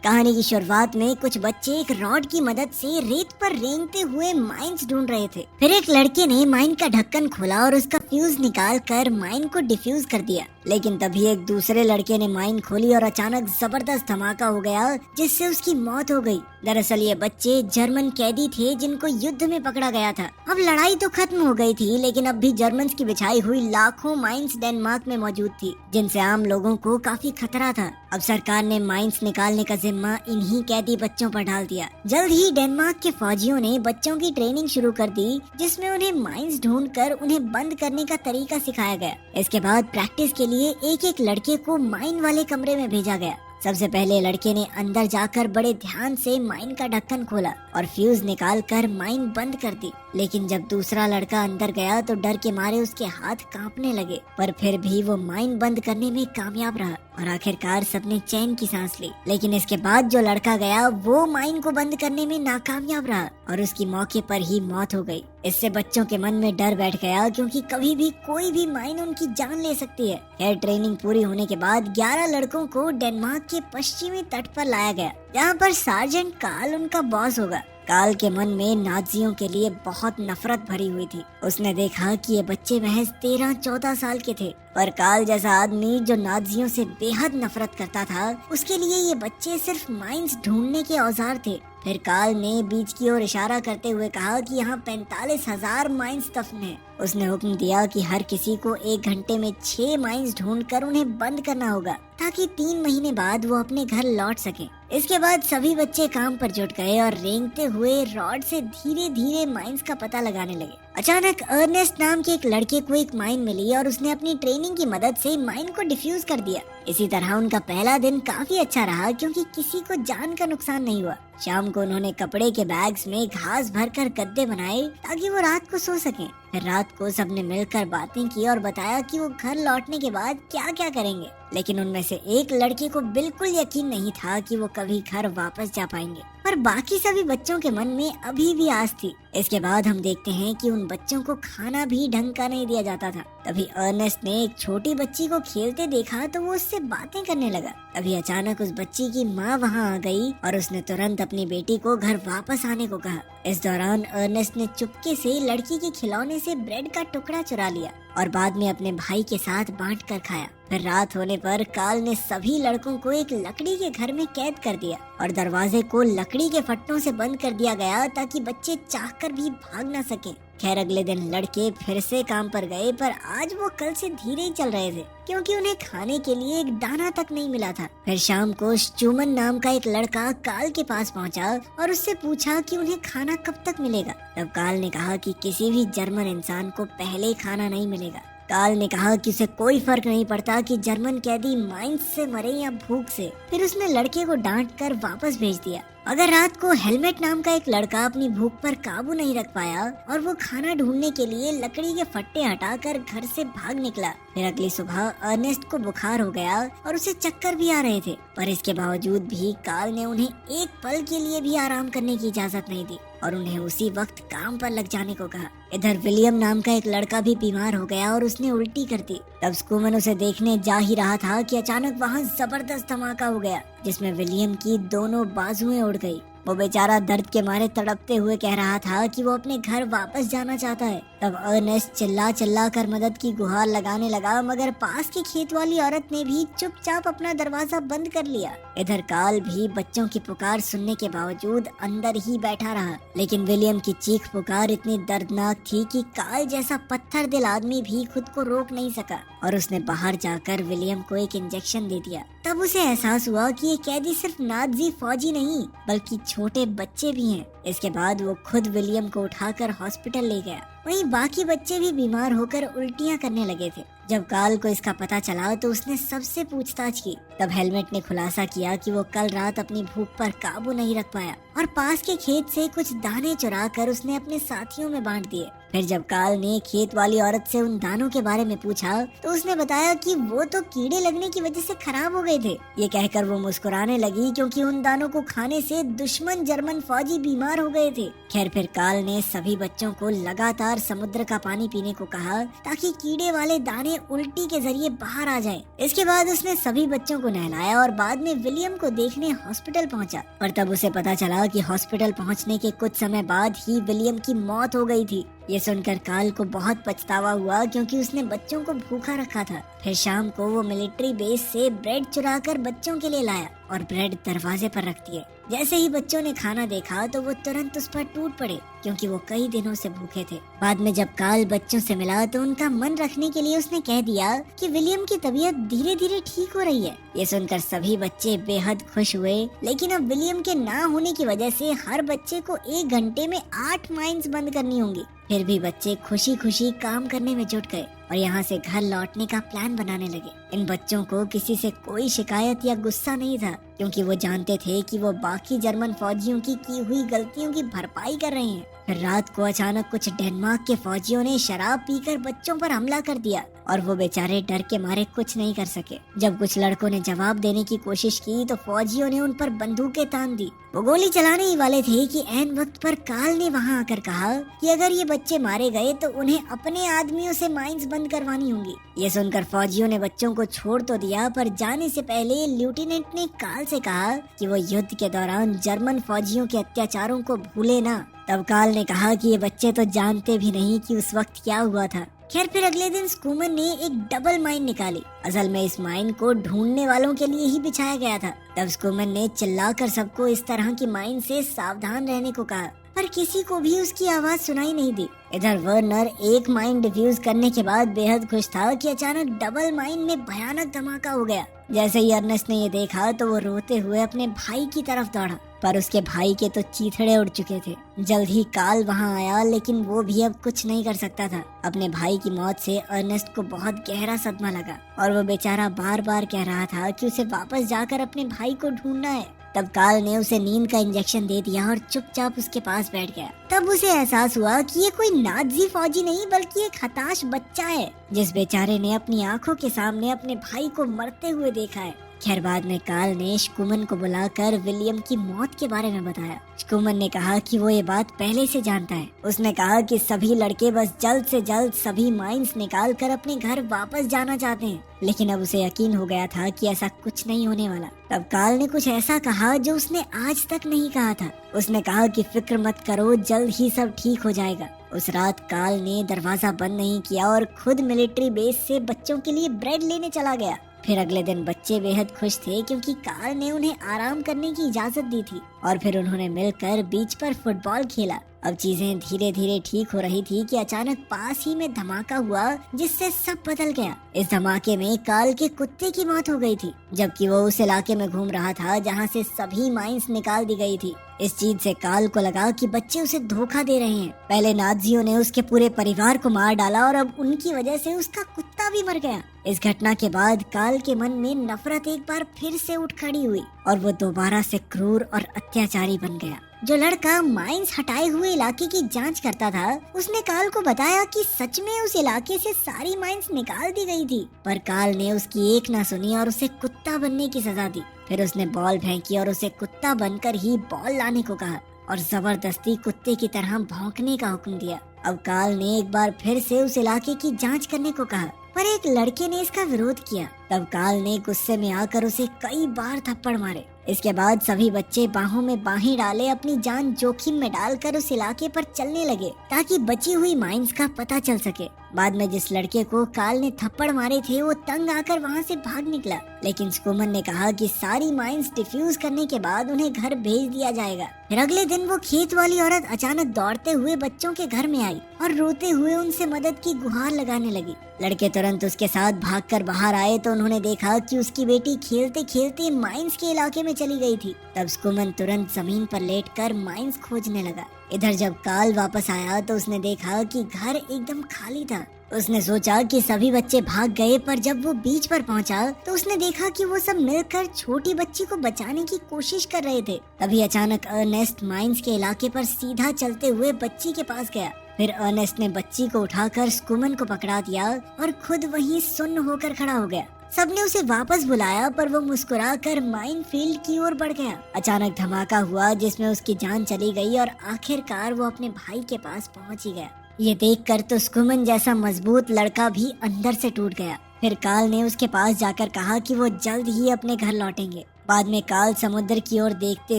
कहानी की शुरुआत में कुछ बच्चे एक रॉड की मदद से रेत पर रेंगते हुए माइंस ढूंढ रहे थे। फिर एक लड़के ने माइन का ढक्कन खोला और उसका फ्यूज निकाल कर माइन को डिफ्यूज कर दिया। लेकिन तभी एक दूसरे लड़के ने माइन खोली और अचानक जबरदस्त धमाका हो गया जिससे उसकी मौत हो गई। दरअसल ये बच्चे जर्मन कैदी थे जिनको युद्ध में पकड़ा गया था। अब लड़ाई तो खत्म हो गई थी, लेकिन अब भी जर्मन्स की बिछाई हुई लाखों माइंस डेनमार्क में मौजूद थी, जिनसे आम लोगों को काफी खतरा था। अब सरकार ने माइंस निकालने का जिम्मा इन्हीं कैदी बच्चों पर डाल दिया। जल्द ही डेनमार्क के फौजियों ने बच्चों की ट्रेनिंग शुरू कर दी, जिसमें उन्हें माइंस ढूंढकर उन्हें बंद करने का तरीका सिखाया गया। इसके बाद प्रैक्टिस के लिए एक एक लड़के को माइन वाले कमरे में भेजा गया। सबसे पहले लड़के ने अंदर जाकर बड़े ध्यान से माइन का ढक्कन खोला और फ्यूज निकाल कर माइन बंद कर दी। लेकिन जब दूसरा लड़का अंदर गया तो डर के मारे उसके हाथ कांपने लगे, पर फिर भी वो माइन बंद करने में कामयाब रहा और आखिरकार सबने चैन की सांस ली। लेकिन इसके बाद जो लड़का गया वो माइन को बंद करने में नाकामयाब रहा और उसकी मौके पर ही मौत हो गई। इससे बच्चों के मन में डर बैठ गया, क्योंकि कभी भी कोई भी माइन उनकी जान ले सकती है। खैर, ट्रेनिंग पूरी होने के बाद 11 लड़कों को डेनमार्क के पश्चिमी तट पर लाया गया, जहाँ पर सार्जेंट कार्ल उनका बॉस होगा। कार्ल के मन में नाज़ियों के लिए बहुत नफरत भरी हुई थी। उसने देखा कि ये बच्चे महज 13-14 साल के थे, पर कार्ल जैसा आदमी जो नाज़ियों से बेहद नफरत करता था, उसके लिए ये बच्चे सिर्फ माइंस ढूंढने के औजार थे। फिर कार्ल ने बीच की ओर इशारा करते हुए कहा कि यहाँ 45,000 माइंस दफन हैं। उसने हुक्म दिया कि हर किसी को 1 घंटे में 6 माइंस ढूंढकर उन्हें बंद करना होगा, ताकि 3 महीने बाद वो अपने घर लौट सके। इसके बाद सभी बच्चे काम पर जुट गए और रेंगते हुए रॉड से धीरे धीरे माइंस का पता लगाने लगे। अचानक अर्नेस्ट नाम के एक लड़के को एक माइन मिली और उसने अपनी ट्रेनिंग की मदद से माइन को डिफ्यूज कर दिया। इसी तरह उनका पहला दिन काफी अच्छा रहा, क्योंकि किसी को जान का नुकसान नहीं हुआ। शाम को उन्होंने कपड़े के बैग्स में घास भरकर गद्दे बनाए ताकि वो रात को सो सकें। फिर रात को सबने मिलकर बातें की और बताया कि वो घर लौटने के बाद क्या क्या करेंगे। लेकिन उनमें से एक लड़के को बिल्कुल यकीन नहीं था कि वो कभी घर वापस जा पाएंगे, पर बाकी सभी बच्चों के मन में अभी भी आस थी। इसके बाद हम देखते हैं कि उन बच्चों को खाना भी ढंग का नहीं दिया जाता था। तभी अर्नेस्ट ने एक छोटी बच्ची को खेलते देखा तो वो उससे बातें करने लगा। तभी अचानक उस बच्ची की माँ वहाँ आ गई और उसने तुरंत अपनी बेटी को घर वापस आने को कहा। इस दौरान अर्नेस्ट ने चुपके से लड़की के खिलौने से ब्रेड का टुकड़ा चुरा लिया और बाद में अपने भाई के साथ बांट कर खाया। फिर रात होने पर कार्ल ने सभी लड़कों को एक लकड़ी के घर में कैद कर दिया और दरवाजे को लकड़ी के फट्टों से बंद कर दिया गया, ताकि बच्चे चाहकर भी भाग न सकें। खैर, अगले दिन लड़के फिर से काम पर गए, पर आज वो कल से धीरे ही चल रहे थे, क्योंकि उन्हें खाने के लिए एक दाना तक नहीं मिला था। फिर शाम को स्टूमन नाम का एक लड़का कार्ल के पास पहुंचा और उससे पूछा कि उन्हें खाना कब तक मिलेगा। तब कार्ल ने कहा कि किसी भी जर्मन इंसान को पहले खाना नहीं मिलेगा। कार्ल ने कहा कि उसे कोई फर्क नहीं पड़ता कि जर्मन कैदी माइंस से मरे या भूख से। फिर उसने लड़के को डांट कर वापस भेज दिया। अगर रात को हेलमेट नाम का एक लड़का अपनी भूख पर काबू नहीं रख पाया और वो खाना ढूंढने के लिए लकड़ी के फट्टे हटाकर घर से भाग निकला। फिर अगली सुबह अर्नेस्ट को बुखार हो गया और उसे चक्कर भी आ रहे थे, पर इसके बावजूद भी कार्ल ने उन्हें एक पल के लिए भी आराम करने की इजाजत नहीं दी और उन्हें उसी वक्त काम पर लग जाने को कहा। इधर विलियम नाम का एक लड़का भी बीमार हो गया और उसने उल्टी कर दी। तब स्कूमन उसे देखने जा ही रहा था कि अचानक वहाँ जबरदस्त धमाका हो गया, जिसमें विलियम की दोनों बाजुएं उड़ गई। वो बेचारा दर्द के मारे तड़पते हुए कह रहा था कि वो अपने घर वापस जाना चाहता है। तब अर्नेस्ट चिल्ला चिल्ला कर मदद की गुहार लगाने लगा, मगर पास की खेत वाली औरत ने भी चुपचाप अपना दरवाजा बंद कर लिया। इधर कार्ल भी बच्चों की पुकार सुनने के बावजूद अंदर ही बैठा रहा, लेकिन विलियम की चीख पुकार इतनी दर्दनाक थी कि कार्ल जैसा पत्थर दिल आदमी भी खुद को रोक नहीं सका और उसने बाहर जाकर विलियम को एक इंजेक्शन दे दिया। तब उसे एहसास हुआ कि ये कैदी सिर्फ नाज़ी फौजी नहीं, बल्कि छोटे बच्चे भी हैं। इसके बाद वो खुद विलियम को उठाकर हॉस्पिटल ले गया। वहीं बाकी बच्चे भी बीमार होकर उल्टियां करने लगे थे। जब कार्ल को इसका पता चला तो उसने सबसे पूछताछ की। तब हेलमेट ने खुलासा किया कि वो कल रात अपनी भूख पर काबू नहीं रख पाया और पास के खेत से कुछ दाने चुरा कर उसने अपने साथियों में बांट दिए। फिर जब कार्ल ने खेत वाली औरत से उन दानों के बारे में पूछा तो उसने बताया कि वो तो कीड़े लगने की वजह से खराब हो गए थे। ये कहकर वो मुस्कुराने लगी क्योंकि उन दानों को खाने से दुश्मन जर्मन फौजी बीमार हो गए थे। खैर फिर कार्ल ने सभी बच्चों को लगातार समुद्र का पानी पीने को कहा ताकि कीड़े वाले दाने उल्टी के जरिए बाहर आ जाएं। इसके बाद उसने सभी बच्चों को नहलाया और बाद में विलियम को देखने हॉस्पिटल पहुंचा। और तब उसे पता चला कि हॉस्पिटल पहुंचने के कुछ समय बाद ही विलियम की मौत हो गई थी। ये सुनकर कार्ल को बहुत पछतावा हुआ क्योंकि उसने बच्चों को भूखा रखा था। फिर शाम को वो मिलिट्री बेस से ब्रेड चुराकर बच्चों के लिए लाया और ब्रेड दरवाजे पर रख दिए। जैसे ही बच्चों ने खाना देखा तो वो तुरंत उस पर टूट पड़े क्योंकि वो कई दिनों से भूखे थे। बाद में जब कार्ल बच्चों से मिला तो उनका मन रखने के लिए उसने कह दिया कि विलियम की तबीयत धीरे धीरे ठीक हो रही है। ये सुनकर सभी बच्चे बेहद खुश हुए, लेकिन अब विलियम के ना होने की वजह से हर बच्चे को 1 घंटे में 8 माइंस बंद करनी होंगी। फिर भी बच्चे खुशी खुशी काम करने में जुट गए और यहाँ से घर लौटने का प्लान बनाने लगे। इन बच्चों को किसी से कोई शिकायत या गुस्सा नहीं था क्योंकि वो जानते थे कि वो बाकी जर्मन फौजियों की हुई गलतियों की भरपाई कर रहे हैं। फिर रात को अचानक कुछ डेनमार्क के फौजियों ने शराब पीकर बच्चों पर हमला कर दिया और वो बेचारे डर के मारे कुछ नहीं कर सके। जब कुछ लड़कों ने जवाब देने की कोशिश की तो फौजियों ने उन पर बंदूकें तान दी। वो गोली चलाने ही वाले थे कि ऐन वक्त पर कार्ल ने वहां आकर कहा कि अगर ये बच्चे मारे गए तो उन्हें अपने आदमियों से माइंस बंद करवानी होंगी। ये सुनकर फौजियों ने बच्चों को छोड़ तो दिया, पर जाने से पहले लेफ्टिनेंट ने कार्ल से कहा कि वो युद्ध के दौरान जर्मन फौजियों के अत्याचारों को भूले ना। तब कार्ल ने कहा कि ये बच्चे तो जानते भी नहीं कि उस वक्त क्या हुआ था। खैर फिर अगले दिन स्कूमन ने एक डबल माइन निकाली। असल में इस माइन को ढूंढने वालों के लिए ही बिछाया गया था। तब स्कूमन ने चिल्लाकर सबको इस तरह की माइन से सावधान रहने को कहा, पर किसी को भी उसकी आवाज सुनाई नहीं दी। इधर वर्नर एक माइन डिफ्यूज करने के बाद बेहद खुश था कि अचानक डबल माइन में भयानक धमाका हो गया। जैसे ही अर्नेस्ट ने ये देखा तो वो रोते हुए अपने भाई की तरफ दौड़ा, पर उसके भाई के तो चीथड़े उड़ चुके थे। जल्द ही कार्ल वहां आया, लेकिन वो भी अब कुछ नहीं कर सकता था। अपने भाई की मौत से अर्नेस्ट को बहुत गहरा सदमा लगा और वो बेचारा बार बार कह रहा था कि उसे वापस जाकर अपने भाई को ढूंढना है। तब कार्ल ने उसे नींद का इंजेक्शन दे दिया और चुपचाप उसके पास बैठ गया। तब उसे एहसास हुआ कि ये कोई नाजी फौजी नहीं बल्कि एक हताश बच्चा है जिस बेचारे ने अपनी आंखों के सामने अपने भाई को मरते हुए देखा है। खैर बाद में कार्ल ने स्कूमन को बुलाकर विलियम की मौत के बारे में बताया। स्कूमन ने कहा कि वो ये बात पहले से जानता है। उसने कहा कि सभी लड़के बस जल्द से जल्द सभी माइंस निकाल कर अपने घर वापस जाना चाहते हैं, लेकिन अब उसे यकीन हो गया था कि ऐसा कुछ नहीं होने वाला। तब कार्ल ने कुछ ऐसा कहा जो उसने आज तक नहीं कहा था। उसने कहा कि फिक्र मत करो, जल्द ही सब ठीक हो जाएगा। उस रात कार्ल ने दरवाजा बंद नहीं किया और खुद मिलिट्री बेस से बच्चों के लिए ब्रेड लेने चला गया। फिर अगले दिन बच्चे बेहद खुश थे क्योंकि कार्ल ने उन्हें आराम करने की इजाजत दी थी और फिर उन्होंने मिलकर बीच पर फुटबॉल खेला। अब चीजें धीरे धीरे ठीक हो रही थी कि अचानक पास ही में धमाका हुआ जिससे सब बदल गया। इस धमाके में कार्ल के कुत्ते की मौत हो गई थी, जबकि वो उस इलाके में घूम रहा था जहां से सभी माइंस निकाल दी गई थी। इस चीज से कार्ल को लगा कि बच्चे उसे धोखा दे रहे हैं। पहले नाजियों ने उसके पूरे परिवार को मार डाला और अब उनकी वजह से उसका कुत्ता भी मर गया। इस घटना के बाद कार्ल के मन में नफरत एक बार फिर से उठ खड़ी हुई और वो दोबारा से क्रूर और अत्याचारी बन गया। जो लड़का माइंस हटाए हुए इलाके की जांच करता था उसने कार्ल को बताया कि सच में उस इलाके से सारी माइंस निकाल दी गई थी, पर कार्ल ने उसकी एक ना सुनी और उसे कुत्ता बनने की सजा दी। फिर उसने बॉल फेंकी और उसे कुत्ता बनकर ही बॉल लाने को कहा और जबरदस्ती कुत्ते की तरह भौंकने का हुक्म दिया। अब कार्ल ने एक बार फिर से उस इलाके की जांच करने को कहा, पर एक लड़के ने इसका विरोध किया। तब कार्ल ने गुस्से में आकर उसे कई बार थप्पड़ मारे। इसके बाद सभी बच्चे बाहों में बाहें डाले अपनी जान जोखिम में डालकर उस इलाके पर चलने लगे ताकि बची हुई माइंस का पता चल सके। बाद में जिस लड़के को कार्ल ने थप्पड़ मारे थे वो तंग आकर वहाँ से भाग निकला, लेकिन स्कूमन ने कहा कि सारी माइंस डिफ्यूज करने के बाद उन्हें घर भेज दिया जाएगा। फिर अगले दिन वो खेत वाली औरत अचानक दौड़ते हुए बच्चों के घर में आई और रोते हुए उनसे मदद की गुहार लगाने लगी। लड़के तुरंत उसके साथ भागकर बाहर आए तो उन्होंने देखा कि उसकी बेटी खेलते खेलते माइंस के इलाके में चली गई थी। तब स्कूमन तुरंत जमीन पर लेटकर माइंस खोजने लगा। इधर जब कार्ल वापस आया तो उसने देखा कि घर एकदम खाली था। उसने सोचा कि सभी बच्चे भाग गए, पर जब वो बीच पर पहुंचा तो उसने देखा कि वो सब मिलकर छोटी बच्ची को बचाने की कोशिश कर रहे थे। तभी अचानक अर्नेस्ट माइंस के इलाके पर सीधा चलते हुए बच्ची के पास गया। फिर अर्नेस्ट ने बच्ची को उठाकर स्कूमन को पकड़ा दिया और खुद वहीं सुन्न होकर खड़ा हो गया। सबने उसे वापस बुलाया पर वो मुस्कुराकर माइनफील्ड की ओर बढ़ गया। अचानक धमाका हुआ जिसमें उसकी जान चली गई और आखिरकार वो अपने भाई के पास पहुंच ही गया। ये देखकर तो स्कूमन जैसा मजबूत लड़का भी अंदर से टूट गया। फिर काल ने उसके पास जाकर कहा कि वो जल्द ही अपने घर लौटेंगे। बाद में काल समुद्र की ओर देखते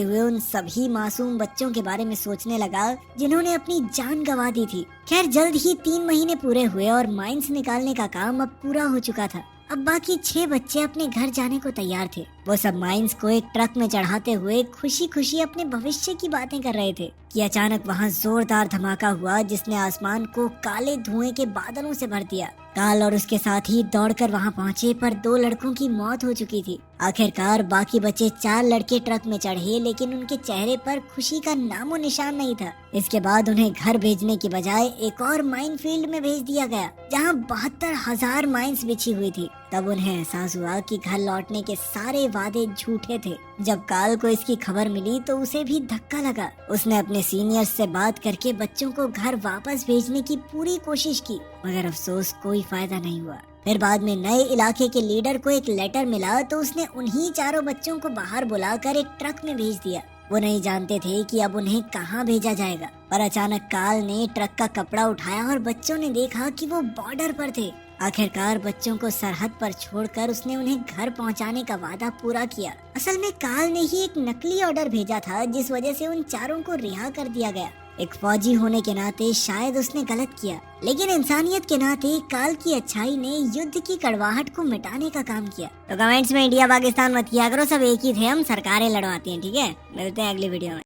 हुए उन सभी मासूम बच्चों के बारे में सोचने लगा जिन्होंने अपनी जान गंवा दी थी। खैर जल्द ही 3 महीने पूरे हुए और माइंस निकालने का काम अब पूरा हो चुका था। अब बाकी 6 बच्चे अपने घर जाने को तैयार थे। वो सब माइंस को एक ट्रक में चढ़ाते हुए खुशी खुशी अपने भविष्य की बातें कर रहे थे कि अचानक वहाँ जोरदार धमाका हुआ जिसने आसमान को काले धुएं के बादलों से भर दिया। काल और उसके साथी दौड़कर वहाँ पहुँचे पर 2 लड़कों की मौत हो चुकी थी। आखिरकार बाकी बचे 4 लड़के ट्रक में चढ़े लेकिन उनके चेहरे पर खुशी का नामो निशान नहीं था। इसके बाद उन्हें घर भेजने की बजाय एक और माइनफील्ड में भेज दिया गया जहाँ 72,000 माइंस बिछी हुई थी। तब उन्हें एहसास हुआ कि घर लौटने के सारे वादे झूठे थे। जब काल को इसकी खबर मिली तो उसे भी धक्का लगा। उसने अपने सीनियर्स से बात करके बच्चों को घर वापस भेजने की पूरी कोशिश की मगर अफसोस कोई फायदा नहीं हुआ। फिर बाद में नए इलाके के लीडर को एक लेटर मिला तो उसने उन्हीं 4 बच्चों को बाहर बुलाकर एक ट्रक में भेज दिया। वो नहीं जानते थे कि अब उन्हें कहाँ भेजा जाएगा। पर अचानक काल ने ट्रक का कपड़ा उठाया और बच्चों ने देखा कि वो बॉर्डर पर थे। आखिरकार बच्चों को सरहद पर छोड़कर उसने उन्हें घर पहुंचाने का वादा पूरा किया। असल में काल ने ही एक नकली ऑर्डर भेजा था जिस वजह से उन 4 को रिहा कर दिया गया। एक फौजी होने के नाते शायद उसने गलत किया लेकिन इंसानियत के नाते काल की अच्छाई ने युद्ध की कड़वाहट को मिटाने का काम किया। तो कमेंट्स में इंडिया पाकिस्तान मत किया करो, सब एक ही थे, हम सरकारें लड़वाती हैं। ठीक है, मिलते हैं अगली वीडियो में।